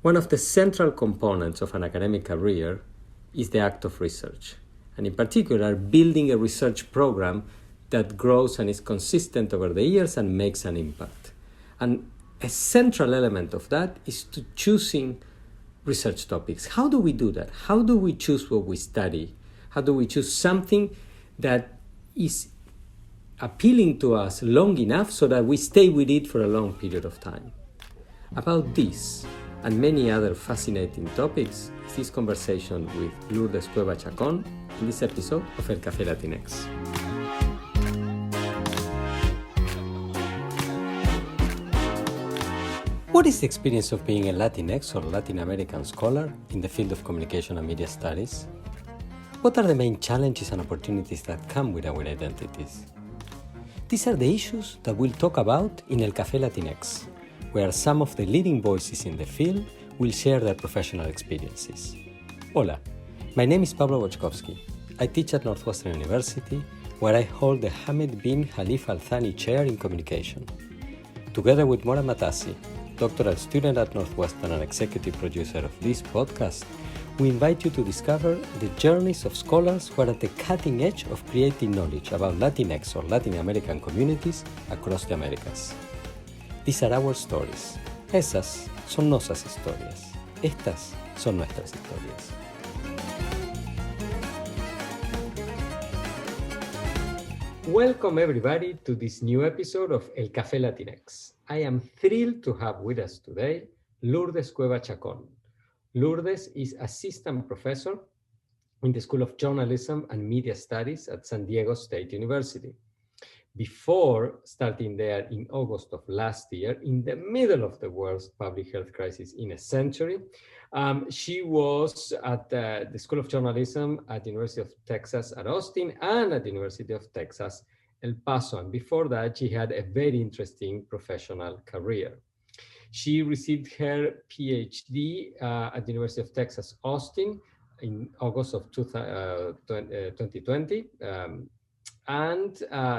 One of the central components of an academic career is the act of research, and in particular, building a research program that grows and is consistent over the years and makes an impact. And a central element of that is to choosing research topics. How do we do that? How do we choose what we study? How do we choose something that is appealing to us long enough so that we stay with it for a long period of time? About this and many other fascinating topics is this conversation with Lourdes Cueva Chacón in this episode of El Café Latinx. What is the experience of being a Latinx or Latin American scholar in the field of communication and media studies? What are the main challenges and opportunities that come with our identities? These are the issues that we'll talk about in El Café Latinx, where some of the leading voices in the field will share their professional experiences. Hola, my name is Pablo Boczkowski. I teach at Northwestern University, where I hold the Hamid bin Khalif Al Thani Chair in Communication. Together with Mora Matassi, doctoral student at Northwestern and executive producer of this podcast, we invite you to discover the journeys of scholars who are at the cutting edge of creating knowledge about Latinx or Latin American communities across the Americas. These are our stories. Esas son nuestras historias. Estas son nuestras historias. Welcome everybody to this new episode of El Café Latinx. I am thrilled to have with us today Lourdes Cueva Chacón. Lourdes is assistant professor in the School of Journalism and Media Studies at San Diego State University. Before starting there in August of last year, in the middle of the worst public health crisis in a century, she was at the School of Journalism at the University of Texas at Austin and at the University of Texas El Paso. And before that, she had a very interesting professional career. She received her PhD at the University of Texas, Austin in August of 2020.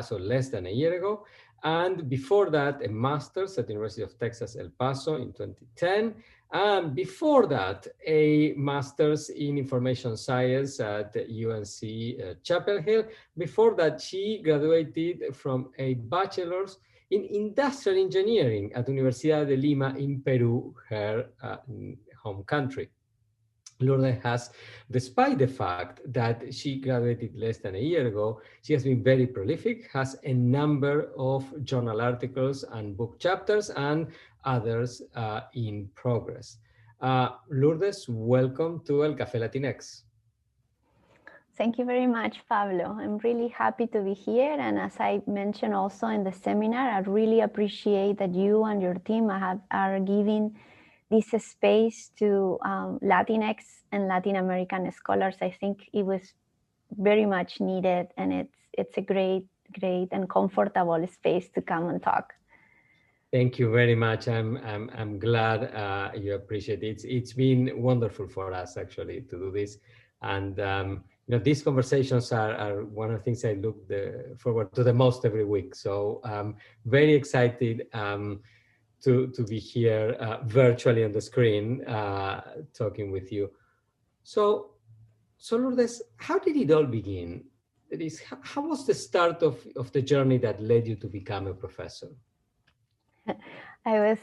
So less than a year ago. And before that, a master's at the University of Texas, El Paso in 2010. And before that, a master's in information science at UNC Chapel Hill. Before that, she graduated from a bachelor's in industrial engineering at Universidad de Lima in Peru, her home country. Lourdes has, despite the fact that she graduated less than a year ago, she has been very prolific, has a number of journal articles and book chapters and others in progress. Lourdes, welcome to El Café Latinx. Thank you very much, Pablo. I'm really happy to be here. And as I mentioned also in the seminar, I really appreciate that you and your team are giving this space to Latinx and Latin American scholars. I think it was very much needed, and it's a great and comfortable space to come and talk. Thank you very much. I'm glad you appreciate it. It's been wonderful for us actually to do this, and these conversations are one of the things I look forward to the most every week. So very excited to be here virtually on the screen talking with you. So Lourdes, how did it all begin? That is, how was the start of the journey that led you to become a professor? I was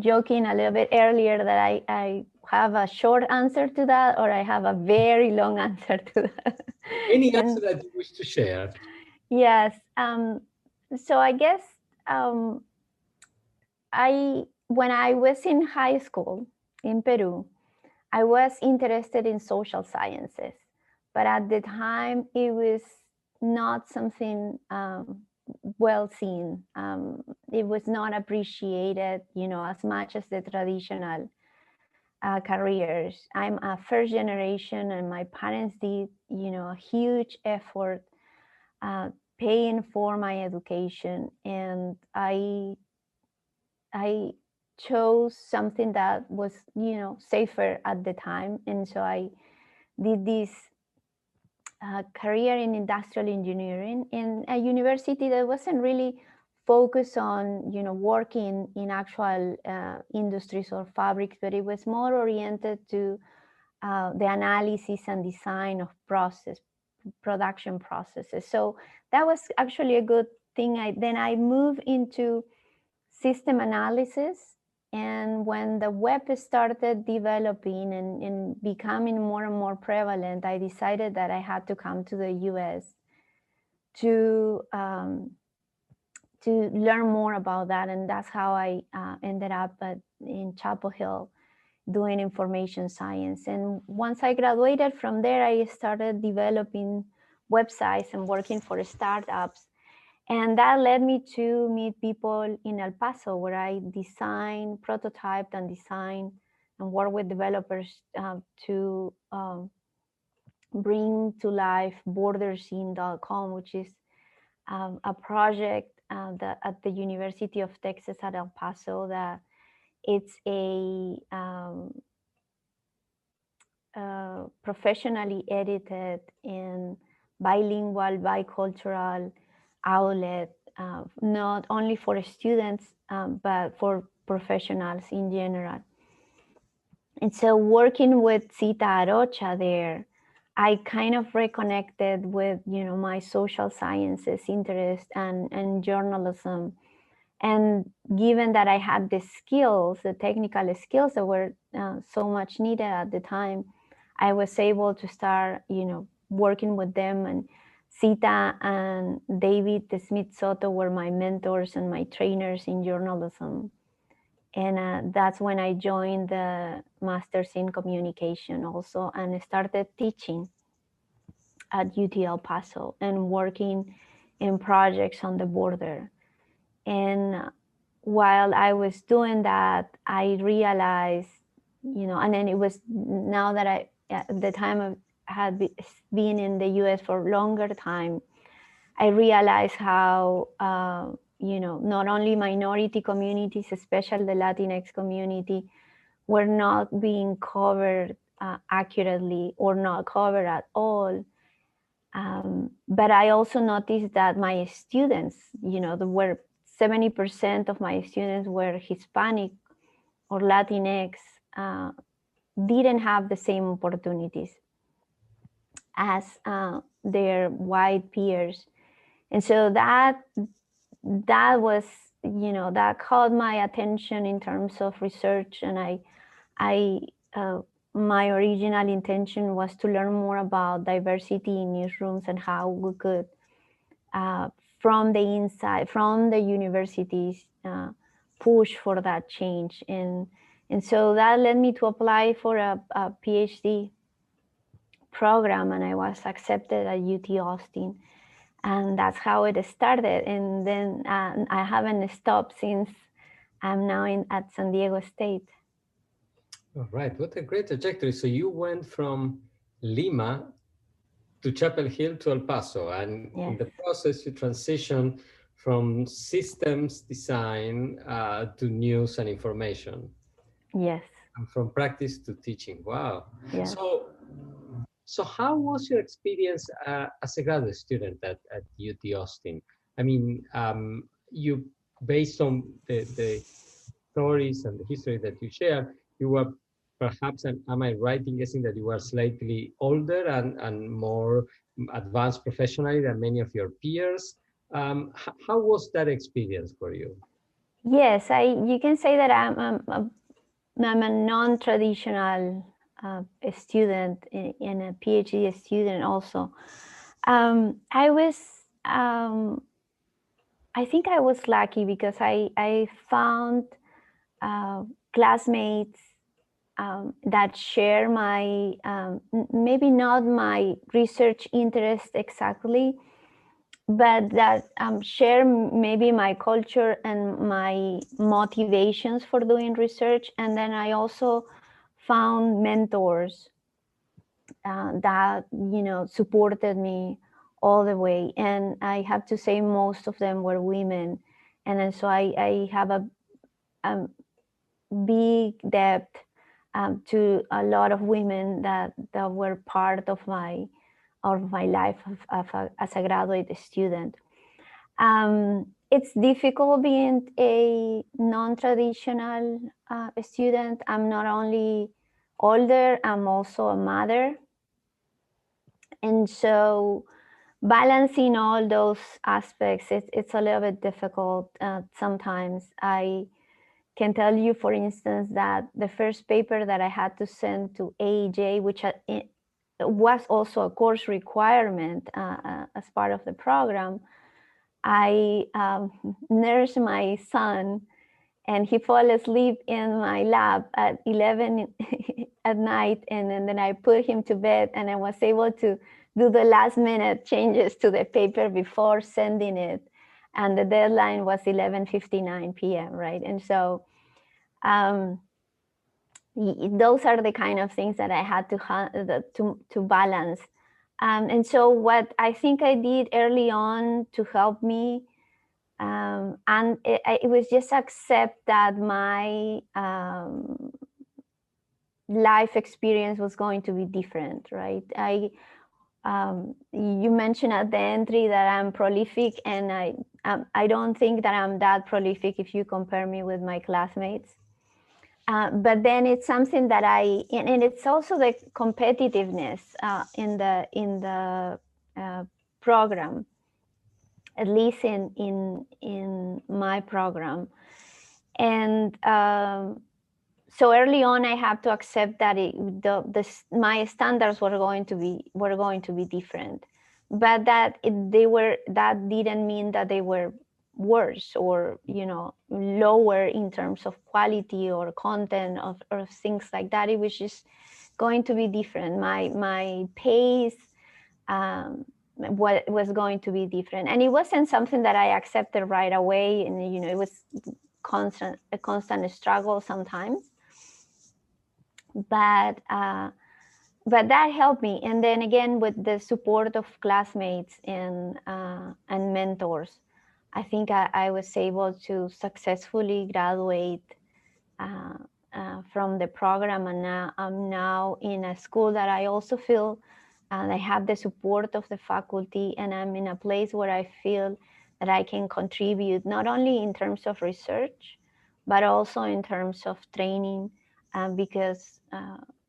joking a little bit earlier that I have a short answer to that, or I have a very long answer to that. Any answer that you wish to share? Yes. So I guess when I was in high school in Peru, I was interested in social sciences, but at the time it was not something well seen. It was not appreciated, as much as the traditional careers. I'm a first generation, and my parents did, a huge effort paying for my education, and I chose something that was, safer at the time, and so I did this career in industrial engineering in a university that wasn't really focus on, you know, working in actual industries or fabrics, but it was more oriented to the analysis and design of production processes. So that was actually a good thing. Then I moved into system analysis. And when the web started developing and becoming more and more prevalent, I decided that I had to come to the US to learn more about that. And that's how I ended up in Chapel Hill doing information science. And once I graduated from there, I started developing websites and working for startups. And that led me to meet people in El Paso, where I design, prototyped and design and work with developers to bring to life borderscene.com, which is a project at the University of Texas at El Paso that it's a professionally edited and bilingual, bicultural outlet, not only for students, but for professionals in general. And so working with Zita Arocha there, I kind of reconnected with, you know, my social sciences interest and journalism. And given that I had the skills, the technical skills that were so much needed at the time, I was able to start, you know, working with them. And Sita and David Smith Soto were my mentors and my trainers in journalism. And that's when I joined the Masters in Communication also, and started teaching at UT El Paso and working in projects on the border. And while I was doing that, I realized, you know, and then it was now that I, at the time I had been in the US for a longer time, I realized how, you know, not only minority communities, especially the Latinx community, were not being covered accurately or not covered at all. But I also noticed that my students, you know, there were 70% of my students were Hispanic or Latinx, didn't have the same opportunities as their white peers. And so that was, you know, that caught my attention in terms of research. And my original intention was to learn more about diversity in newsrooms and how we could, from the inside, from the universities, push for that change. And so that led me to apply for a PhD program, and I was accepted at UT Austin. And that's how it started. And then I haven't stopped since I'm now at San Diego State. All right, what a great trajectory. So you went from Lima to Chapel Hill to El Paso, and Yes. in the process you transitioned from systems design to news and information. Yes. And from practice to teaching. Wow. Yes. So how was your experience as a graduate student at UT Austin? I mean, you, based on the stories and the history that you share, you were perhaps, am I right in guessing that you were slightly older and more advanced professionally than many of your peers? How was that experience for you? Yes, you can say that I'm a non-traditional student and a PhD student also. I think I was lucky because I found classmates that share my, maybe not my research interest exactly, but that share maybe my culture and my motivations for doing research. And then I also found mentors that, you know, supported me all the way. And I have to say most of them were women. And then so I have a big depth to a lot of women that were part of my life as a graduate student. it's difficult being a non-traditional student. I'm not only older, I'm also a mother. And so balancing all those aspects, it's a little bit difficult sometimes. I can tell you, for instance, that the first paper that I had to send to AEJ, which was also a course requirement as part of the program, I nursed my son, and he fell asleep in my lap at 11 at night, and then I put him to bed, and I was able to do the last minute changes to the paper before sending it, and the deadline was 11:59 p.m., right? And so those are the kind of things that I had to balance. And so what I think I did early on to help me, and it was just accept that my life experience was going to be different, right? You mentioned at the entry that I'm prolific, and I don't think that I'm that prolific if you compare me with my classmates. But then it's something that and it's also the competitiveness in the program, at least in my program. And so early on, I had to accept that my standards were going to be different, but that didn't mean that they were worse or lower in terms of quality or content or things like that. It was just going to be different. My pace was going to be different, and it wasn't something that I accepted right away. And it was a constant struggle sometimes. But that helped me. And then again, with the support of classmates and mentors, I think I was able to successfully graduate from the program. And I'm now in a school that I also feel I have the support of the faculty, and I'm in a place where I feel that I can contribute, not only in terms of research, but also in terms of training, because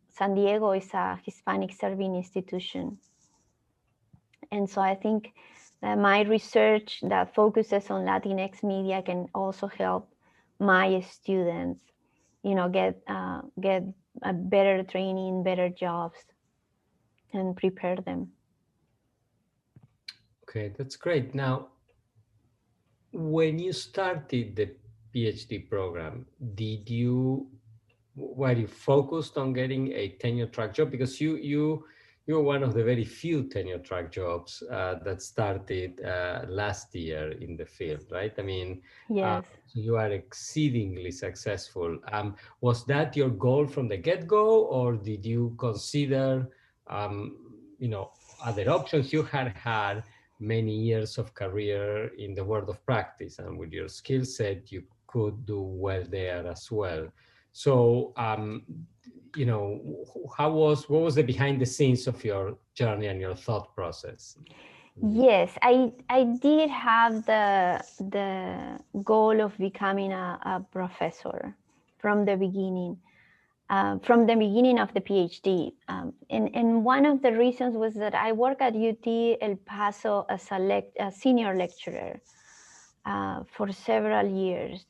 San Diego is a Hispanic serving institution. And so I think that my research that focuses on Latinx media can also help my students, get a better training, better jobs, and prepare them. Okay, that's great. Now, when you started the PhD program, were you focused on getting a tenure track job? Because you're one of the very few tenure track jobs that started last year in the field, right? I mean, Yes. so you are exceedingly successful. Was that your goal from the get-go, or did you consider, other options? You had many years of career in the world of practice, and with your skill set, you could do well there as well. So, what was the behind the scenes of your journey and your thought process? Yes, I did have the goal of becoming a professor from the beginning. From the beginning of the PhD. And one of the reasons was that I work at UT El Paso as a senior lecturer for several years.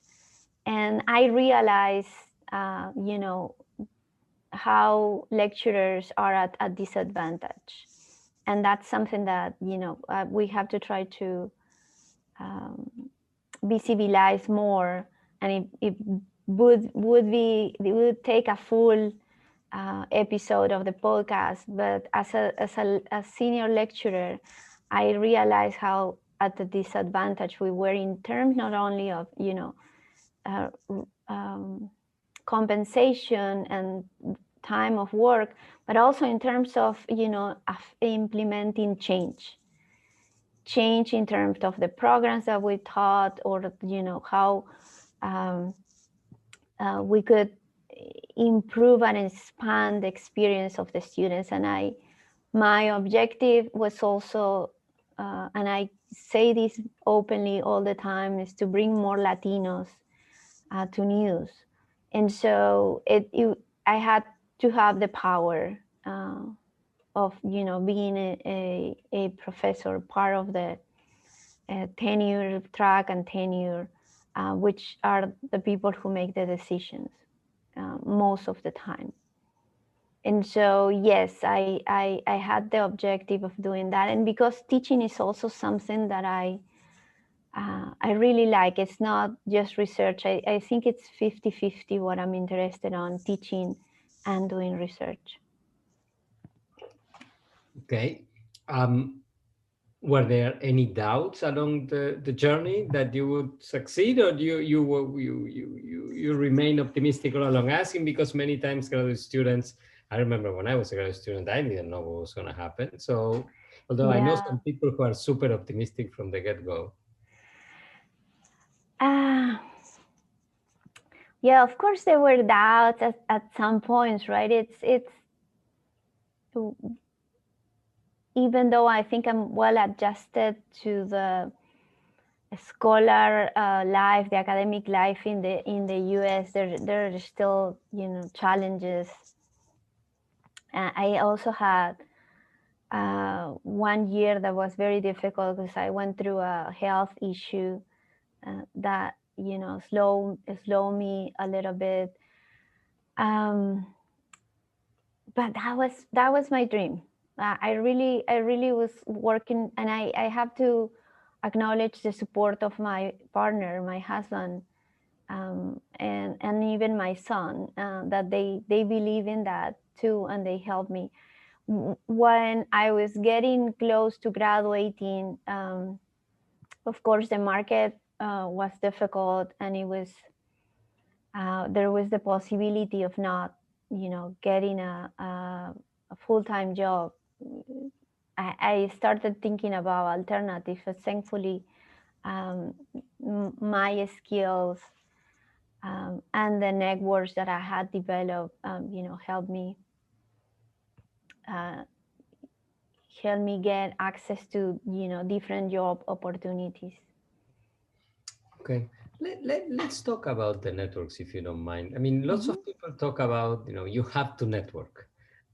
And I realized, how lecturers are at a disadvantage. And that's something that, we have to try to be civilized more. And it would take a full episode of the podcast, but as a senior lecturer, I realized how at a disadvantage we were in terms not only of compensation and time of work, but also in terms of of implementing change in terms of the programs that we taught, or how we could improve and expand the experience of the students. And my objective was also and I say this openly all the time, is to bring more Latinos to news. And so I had to have the power of, being a professor, part of the tenure track and tenure, which are the people who make the decisions most of the time. And so, yes, I had the objective of doing that. And because teaching is also something that I really like. It's not just research. I think it's 50-50 what I'm interested on, teaching and doing research. Okay. Were there any doubts along the journey that you would succeed, or you remain optimistic all along? Asking because many times graduate students, I remember when I was a graduate student, I didn't know what was going to happen. So, although I know Yeah. some people who are super optimistic from the get-go. Yeah, of course there were doubts at some points, right? It's even though I think I'm well adjusted to the scholar life, the academic life in the US, there are still challenges. I also had 1 year that was very difficult because I went through a health issue that slow me a little bit. But that was my dream. I really was working, and I have to acknowledge the support of my partner, my husband, and even my son, that they believe in that too, and they help me. When I was getting close to graduating, of course the market was difficult, and it was there was the possibility of not getting a full-time job. I started thinking about alternatives, but thankfully my skills and the networks that I had developed helped me get access to different job opportunities. Okay. Let's talk about the networks, if you don't mind. I mean, lots of people talk about, you have to network,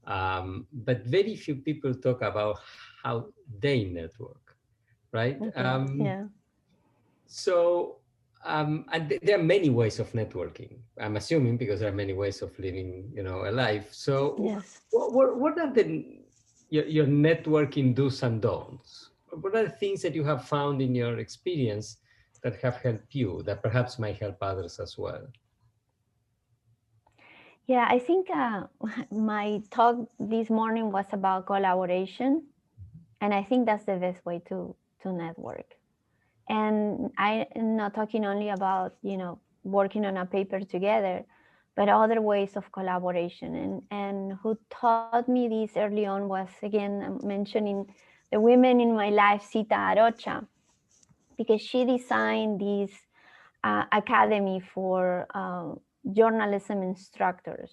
but very few people talk about how they network, right? Yeah. So, and there are many ways of networking, I'm assuming, because there are many ways of living, a life. So, Yes. what are your networking do's and don'ts? What are the things that you have found in your experience that have helped you, that perhaps might help others as well? Yeah, I think my talk this morning was about collaboration, and I think that's the best way to network. And I'm not talking only about working on a paper together, but other ways of collaboration. And who taught me this early on was, again, mentioning the women in my life, Sita Arocha, because she designed this academy for journalism instructors.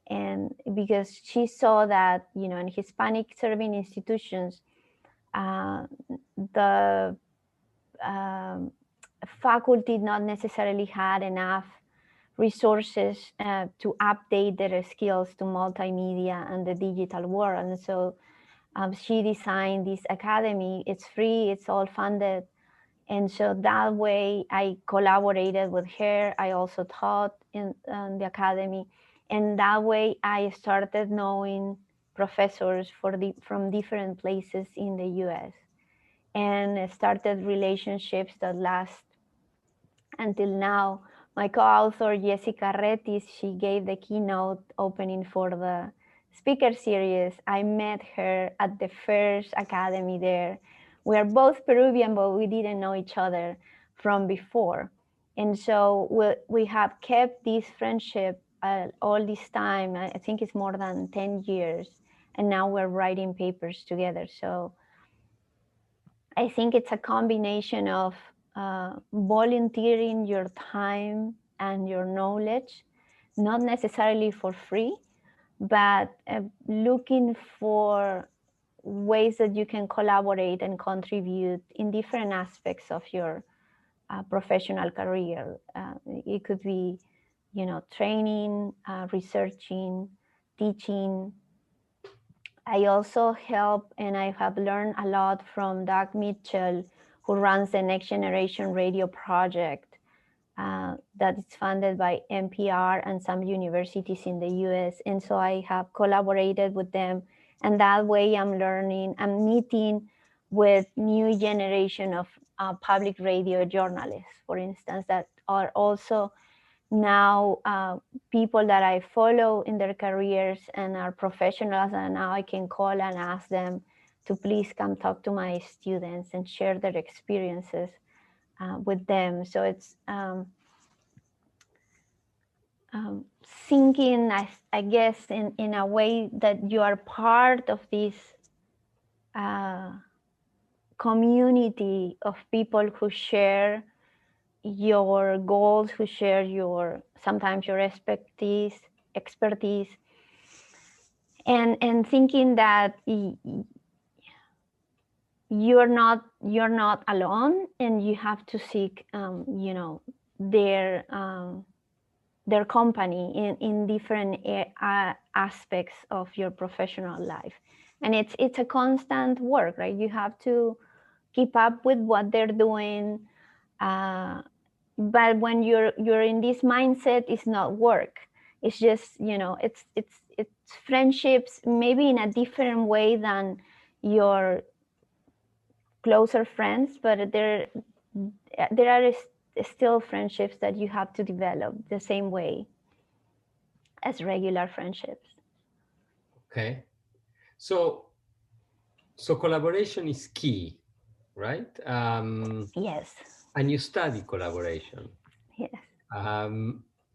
And because she saw that in Hispanic serving institutions, the faculty not necessarily had enough resources to update their skills to multimedia and the digital world. And so she designed this academy. It's free, it's all funded. And so that way I collaborated with her. I also taught in the academy. And that way I started knowing professors from different places in the US, and started relationships that last until now. My co-author, Jessica Retis, she gave the keynote opening for the speaker series. I met her at the first academy there. We are both Peruvian, but we didn't know each other from before. And so we have kept this friendship all this time. I think it's more than 10 years. And now we're writing papers together. So I think it's a combination of volunteering your time and your knowledge, not necessarily for free, but looking for ways that you can collaborate and contribute in different aspects of your professional career. It could be, training, researching, teaching. I also help, and I have learned a lot from Doug Mitchell, who runs the Next Generation Radio Project that is funded by NPR and some universities in the US. And so I have collaborated with them. And that way I'm learning, I'm meeting with new generation of public radio journalists, for instance, that are also now people that I follow in their careers and are professionals, and now I can call and ask them to please come talk to my students and share their experiences with them. So it's thinking, I guess, in a way that you are part of this community of people who share your goals, who share sometimes your expertise, and thinking that you're not alone, and you have to seek their company in different aspects of your professional life. And it's a constant work, right? You have to keep up with what they're doing. But when you're in this mindset, it's not work. It's just, it's friendships, maybe in a different way than your closer friends, but there are still friendships that you have to develop the same way as regular friendships. Okay. So collaboration is key, right? Yes. And you study collaboration. Yes.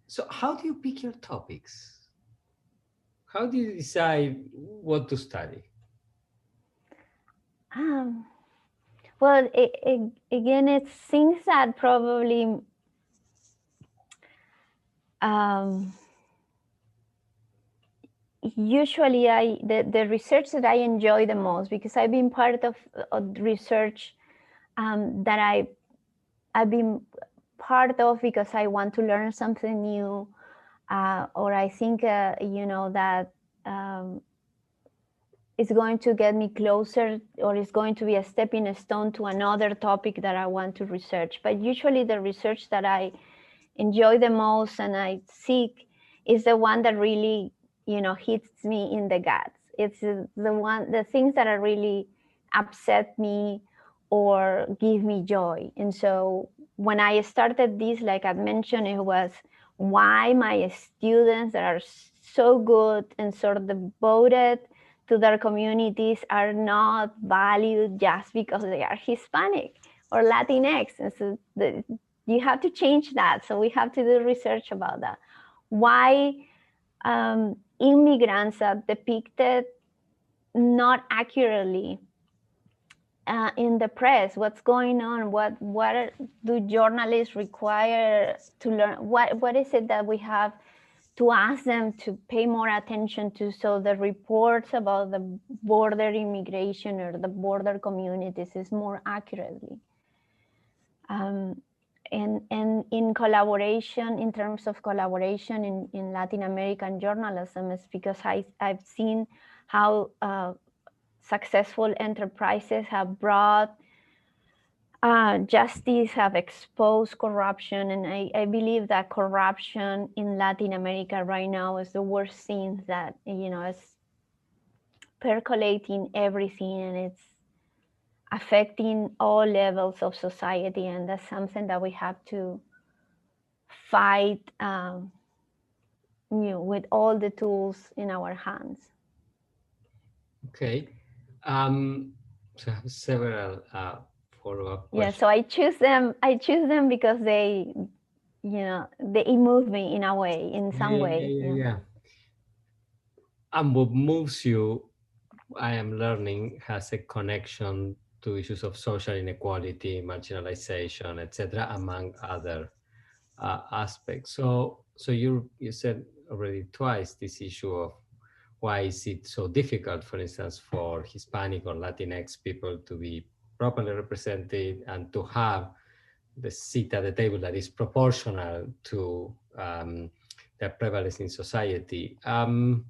So how do you pick your topics? How do you decide what to study? Well, again, it's things that probably usually the research that I enjoy the most, because I've been part of research that I've been part of because I want to learn something new, or I think that it's going to get me closer, or it's going to be a stepping stone to another topic that I want to research. But usually the research that I enjoy the most and I seek is the one that really hits me in the guts. It's the things that are really upset me or give me joy. And so when I started this, like I mentioned, it was why my students that are so good and sort of devoted to their communities are not valued just because they are Hispanic or Latinx. And so you have to change that. So we have to do research about that. Why immigrants are depicted not accurately in the press? What's going on? What do journalists require to learn? What is it that we have to ask them to pay more attention to, so the reports about the border immigration or the border communities is more accurately? And in collaboration, in terms of collaboration in Latin American journalism, is because I've seen how successful enterprises have brought justice, have exposed corruption. And I believe that corruption in Latin America right now is the worst thing that, is percolating everything, and it's affecting all levels of society. And that's something that we have to fight with all the tools in our hands. Okay. So I have several follow-up questions. Yeah, so I choose them because they move me in a way, in some way. Yeah. And what moves you, I am learning, has a connection to issues of social inequality, marginalization, etc., among other aspects. So you said already twice this issue of why is it so difficult, for instance, for Hispanic or Latinx people to be properly represented and to have the seat at the table that is proportional to their prevalence in society. From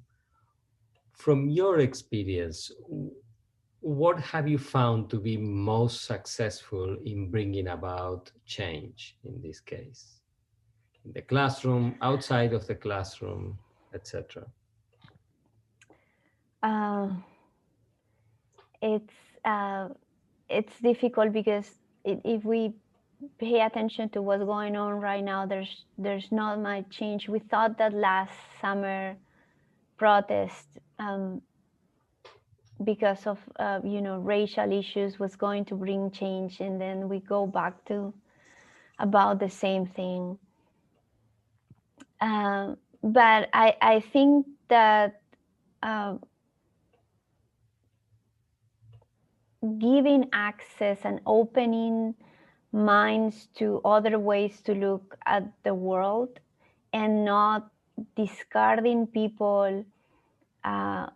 your experience, what have you found to be most successful in bringing about change in this case? In the classroom, outside of the classroom, etc. It's difficult because if we pay attention to what's going on right now, there's not much change. We thought that last summer protest, because of racial issues, was going to bring change, and then we go back to about the same thing. But I think that giving access and opening minds to other ways to look at the world, and not discarding people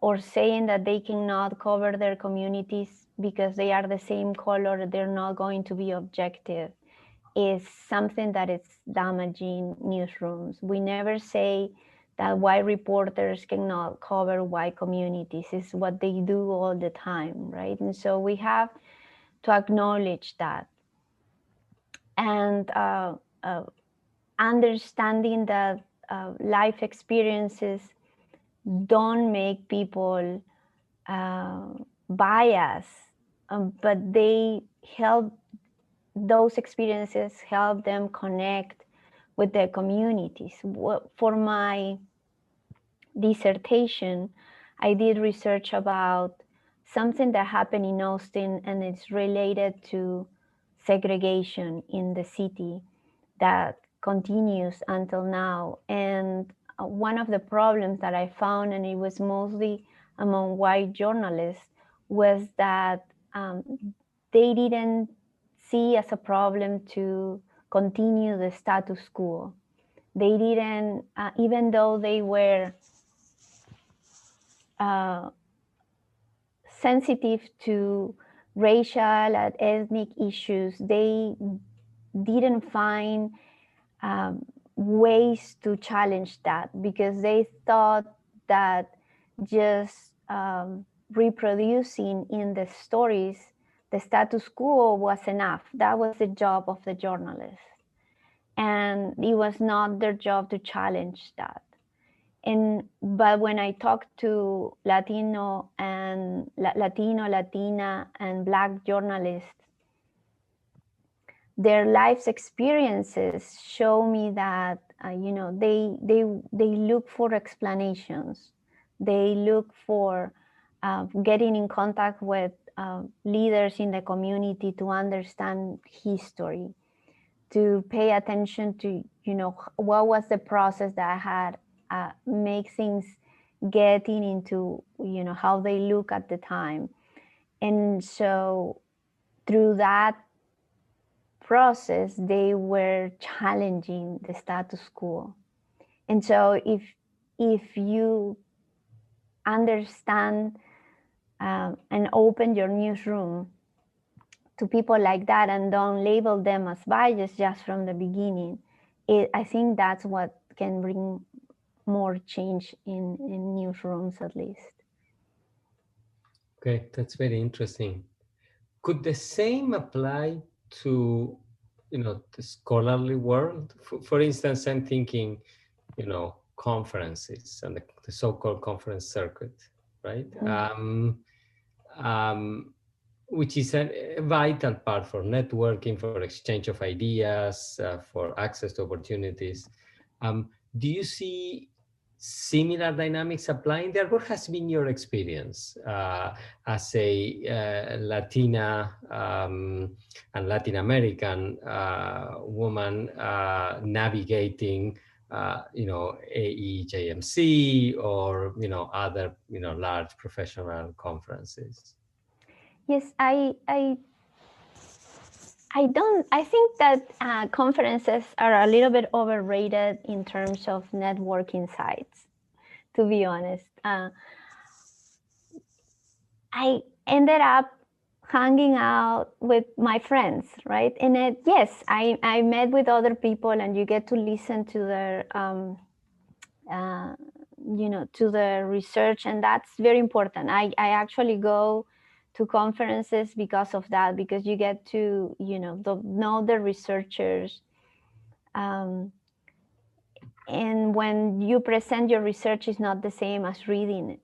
or saying that they cannot cover their communities because they are the same color, they're not going to be objective, is something that is damaging newsrooms. We never say that white reporters cannot cover white communities. It's what they do all the time, right? And so we have to acknowledge that. And understanding that life experiences don't make people biased, but they help, those experiences help them connect with their communities. For my dissertation, I did research about something that happened in Austin, and it's related to segregation in the city that continues until now. And one of the problems that I found, and it was mostly among white journalists, was that they didn't see as a problem to continue the status quo. They didn't, even though they were sensitive to racial and ethnic issues, they didn't find ways to challenge that, because they thought that just reproducing in the stories the status quo was enough. That was the job of the journalist, and it was not their job to challenge that. But when I talked to Latino, Latina, and Black journalists, their life's experiences show me that they look for explanations. They look for getting in contact with leaders in the community to understand history, to pay attention to what was the process that had make things getting into how they look at the time. And so through that process, they were challenging the status quo. And so if you understand and open your newsroom to people like that and don't label them as biased just from the beginning, I think that's what can bring more change in newsrooms, at least. Okay, that's very interesting. Could the same apply to, the scholarly world? For instance, I'm thinking, conferences and the so-called conference circuit, right? Which is a vital part for networking, for exchange of ideas, for access to opportunities. Do you see similar dynamics applying there? What has been your experience as a Latina and Latin American woman navigating AEJMC or other large professional conferences? Yes, I think that conferences are a little bit overrated in terms of networking sites, to be honest. I ended up hanging out with my friends, right? And yes, I met with other people, and you get to listen to their, to the research, and that's very important. I actually go to conferences because of that, because you get to, know the researchers. And when you present your research, is not the same as reading it,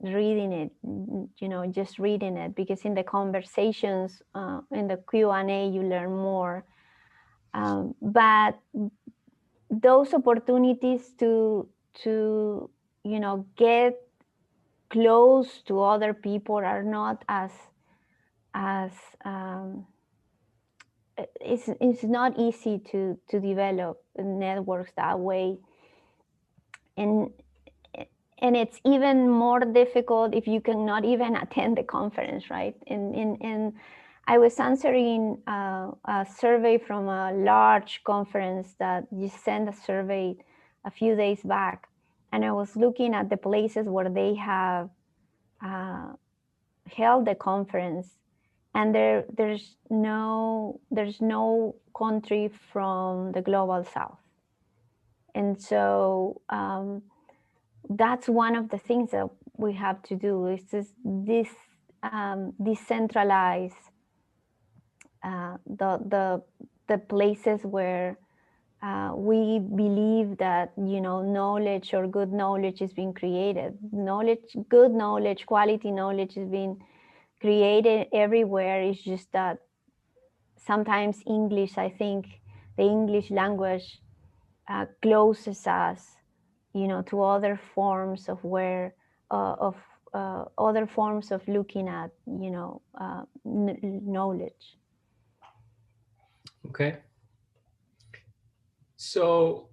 just reading it, because in the conversations, in the Q&A, you learn more. But those opportunities to get close to other people are not as it's not easy to develop networks that way. And it's even more difficult if you cannot even attend the conference, right? And I was answering a survey from a large conference that just sent a survey a few days back, and I was looking at the places where they have held the conference, and there's no country from the global south. And so that's one of the things that we have to do, is this decentralize the places where we believe that knowledge or good knowledge is being created. Good knowledge, quality knowledge is being created everywhere. It's just that sometimes English, I think the English language closes us, to other forms of other forms of looking at, knowledge. Okay. So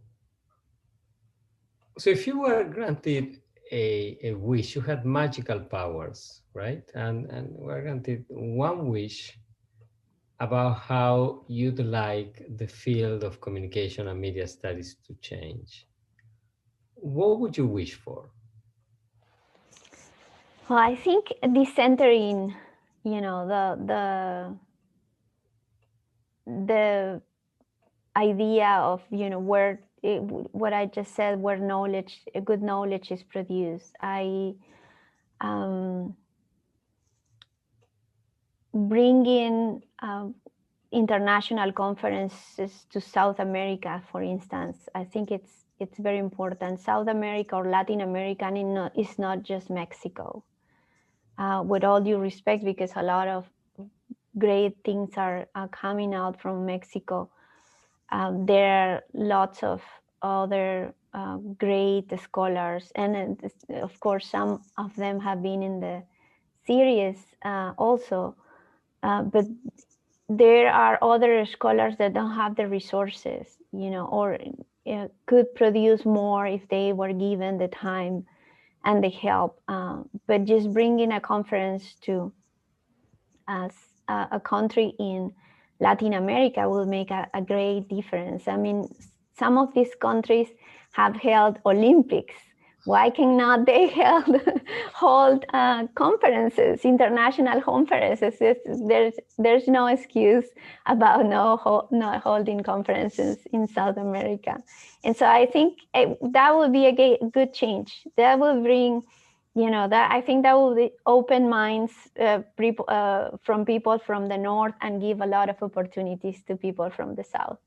if you were granted a wish, you had magical powers, right? And were granted one wish about how you'd like the field of communication and media studies to change, what would you wish for? Well, I think decentering, the idea of, where what I just said, where good knowledge is produced. I bring in international conferences to South America, for instance. I think it's very important. South America or Latin America is not just Mexico. With all due respect, because a lot of great things are coming out from Mexico. There are lots of other great scholars, and of course some of them have been in the series also, but there are other scholars that don't have the resources, or could produce more if they were given the time and the help. But just bringing a conference to a country in Latin America will make a great difference. I mean, some of these countries have held Olympics. Why cannot they hold conferences, international conferences? There's no excuse about not holding conferences in South America. And so I think that would be a good change. That will bring, I think that will open minds from people from the North and give a lot of opportunities to people from the South.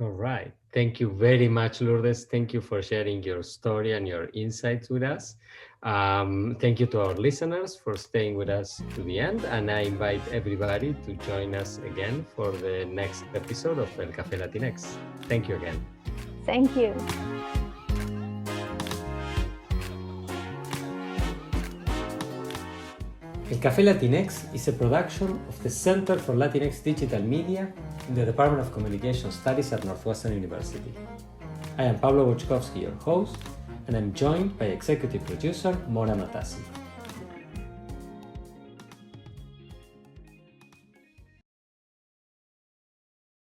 All right. Thank you very much, Lourdes. Thank you for sharing your story and your insights with us. Thank you to our listeners for staying with us to the end. And I invite everybody to join us again for the next episode of El Café Latinx. Thank you again. Thank you. El Café Latinx is a production of the Center for Latinx Digital Media in the Department of Communication Studies at Northwestern University. I am Pablo Boczkowski, your host, and I'm joined by executive producer Mora Matassi.